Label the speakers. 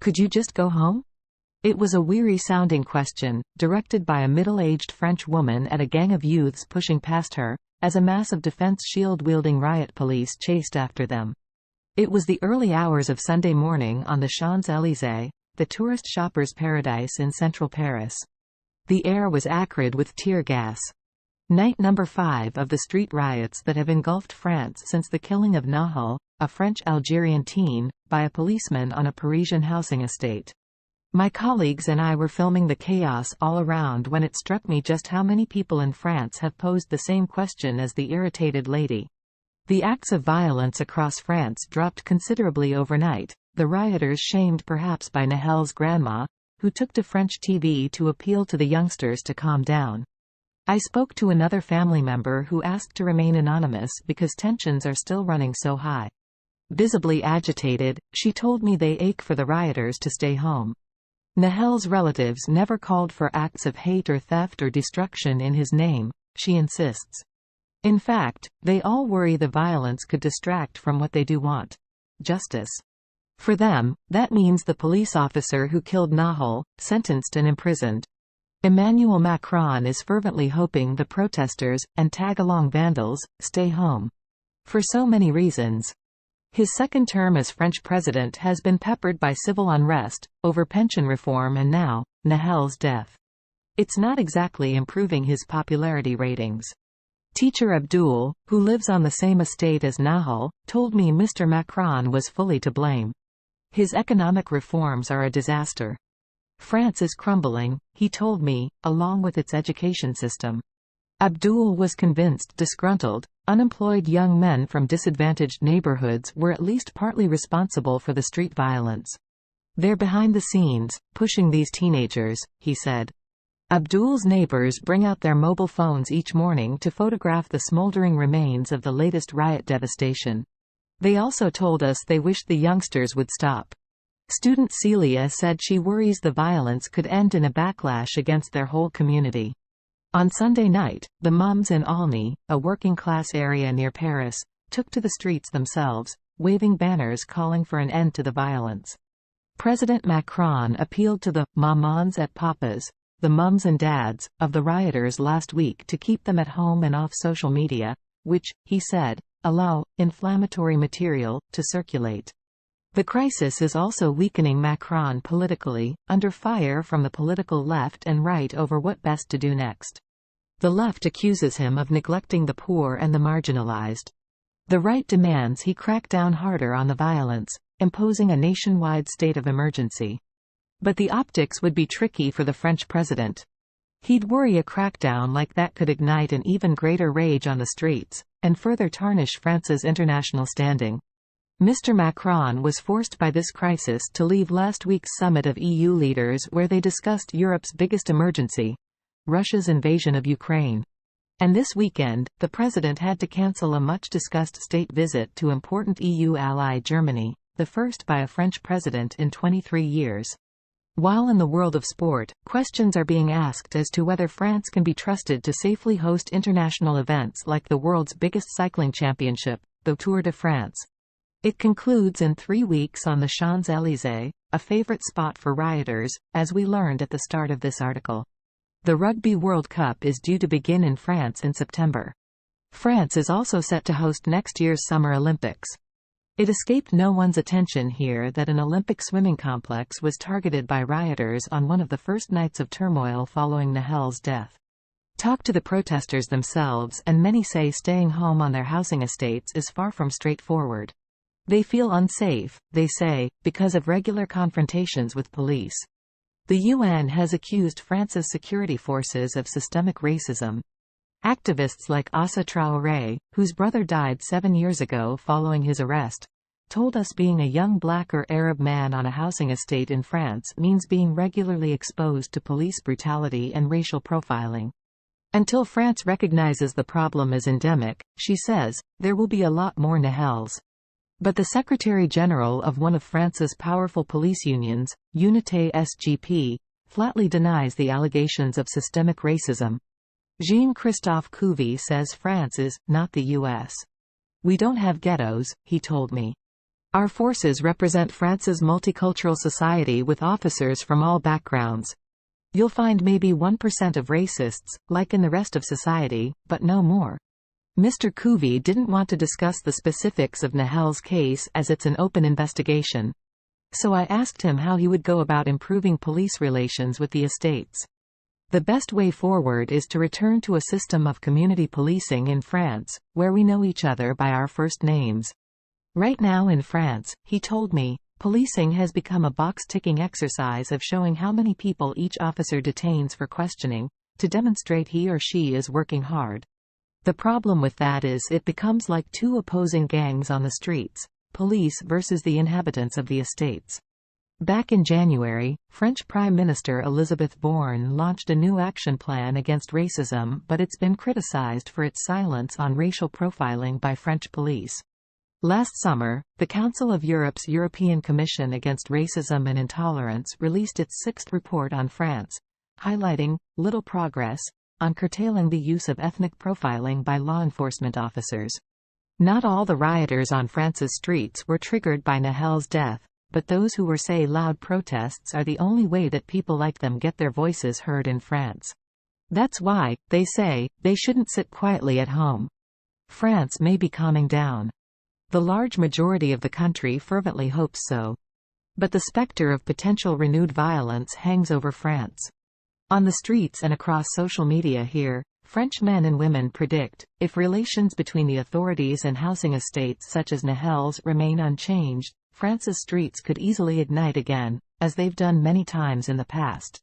Speaker 1: Could you just go home? It was a weary-sounding question, directed by a middle-aged French woman at a gang of youths pushing past her, as a mass of defense shield-wielding riot police chased after them. It was the early hours of Sunday morning on the Champs-Élysées, the tourist shopper's paradise in central Paris. The air was acrid with tear gas. Night number 5 of the street riots that have engulfed France since the killing of Nahel, a French-Algerian teen, by a policeman on a Parisian housing estate. My colleagues and I were filming the chaos all around when it struck me just how many people in France have posed the same question as the irritated lady. The acts of violence across France dropped considerably overnight, the rioters shamed perhaps by Nahel's grandma, who took to French TV to appeal to the youngsters to calm down. I spoke to another family member who asked to remain anonymous because tensions are still running so high. Visibly agitated, she told me they ache for the rioters to stay home. Nahel's relatives never called for acts of hate or theft or destruction in his name, she insists. In fact, they all worry the violence could distract from what they do want: justice. For them, that means the police officer who killed Nahel, sentenced and imprisoned. Emmanuel Macron is fervently hoping the protesters, and tag-along vandals, stay home. For so many reasons. His second term as French president has been peppered by civil unrest, over pension reform and now, Nahel's death. It's not exactly improving his popularity ratings. Teacher Abdul, who lives on the same estate as Nahel, told me Mr. Macron was fully to blame. His economic reforms are a disaster. France is crumbling, he told me, along with its education system. Abdul was convinced disgruntled, unemployed young men from disadvantaged neighborhoods were at least partly responsible for the street violence. They're behind the scenes, pushing these teenagers, he said. Abdul's neighbors bring out their mobile phones each morning to photograph the smoldering remains of the latest riot devastation. They also told us they wished the youngsters would stop. Student Celia said she worries the violence could end in a backlash against their whole community. On Sunday night, the mums in Aulnay, a working-class area near Paris, took to the streets themselves, waving banners calling for an end to the violence. President Macron appealed to the mamans et papas, the mums and dads, of the rioters last week to keep them at home and off social media, which, he said, allow inflammatory material to circulate. The crisis is also weakening Macron politically, under fire from the political left and right over what best to do next. The left accuses him of neglecting the poor and the marginalized. The right demands he crack down harder on the violence, imposing a nationwide state of emergency. But the optics would be tricky for the French president. He'd worry a crackdown like that could ignite an even greater rage on the streets, and further tarnish France's international standing. Mr. Macron was forced by this crisis to leave last week's summit of EU leaders where they discussed Europe's biggest emergency: Russia's invasion of Ukraine. And this weekend, the president had to cancel a much-discussed state visit to important EU ally Germany, the first by a French president in 23 years. While in the world of sport, questions are being asked as to whether France can be trusted to safely host international events like the world's biggest cycling championship, the Tour de France. It concludes in 3 weeks on the Champs-Élysées, a favorite spot for rioters, as we learned at the start of this article. The Rugby World Cup is due to begin in France in September. France is also set to host next year's Summer Olympics. It escaped no one's attention here that an Olympic swimming complex was targeted by rioters on one of the first nights of turmoil following Nahel's death. Talk to the protesters themselves and many say staying home on their housing estates is far from straightforward. They feel unsafe, they say, because of regular confrontations with police. The UN has accused France's security forces of systemic racism. Activists like Assa Traoré, whose brother died 7 years ago following his arrest, told us being a young black or Arab man on a housing estate in France means being regularly exposed to police brutality and racial profiling. Until France recognizes the problem as endemic, she says, there will be a lot more Nahels. But the Secretary-General of one of France's powerful police unions, Unité SGP, flatly denies the allegations of systemic racism. Jean-Christophe Couvi says France is not the US. We don't have ghettos, he told me. Our forces represent France's multicultural society with officers from all backgrounds. You'll find maybe 1% of racists, like in the rest of society, but no more. Mr. Couvy didn't want to discuss the specifics of Nahel's case as it's an open investigation. So I asked him how he would go about improving police relations with the estates. The best way forward is to return to a system of community policing in France, where we know each other by our first names. Right now in France, he told me, policing has become a box-ticking exercise of showing how many people each officer detains for questioning, to demonstrate he or she is working hard. The problem with that is it becomes like two opposing gangs on the streets, police versus the inhabitants of the estates. Back in January, French Prime Minister Elisabeth Borne launched a new action plan against racism, but it's been criticized for its silence on racial profiling by French police. Last summer, the Council of Europe's European Commission Against Racism and Intolerance released its sixth report on France, highlighting little progress on curtailing the use of ethnic profiling by law enforcement officers. Not all the rioters on France's streets were triggered by Nahel's death, but those who were say loud protests are the only way that people like them get their voices heard in France. That's why, they say, they shouldn't sit quietly at home. France may be calming down. The large majority of the country fervently hopes so. But the specter of potential renewed violence hangs over France. On the streets and across social media here, French men and women predict, if relations between the authorities and housing estates such as Nahel's remain unchanged, France's streets could easily ignite again, as they've done many times in the past.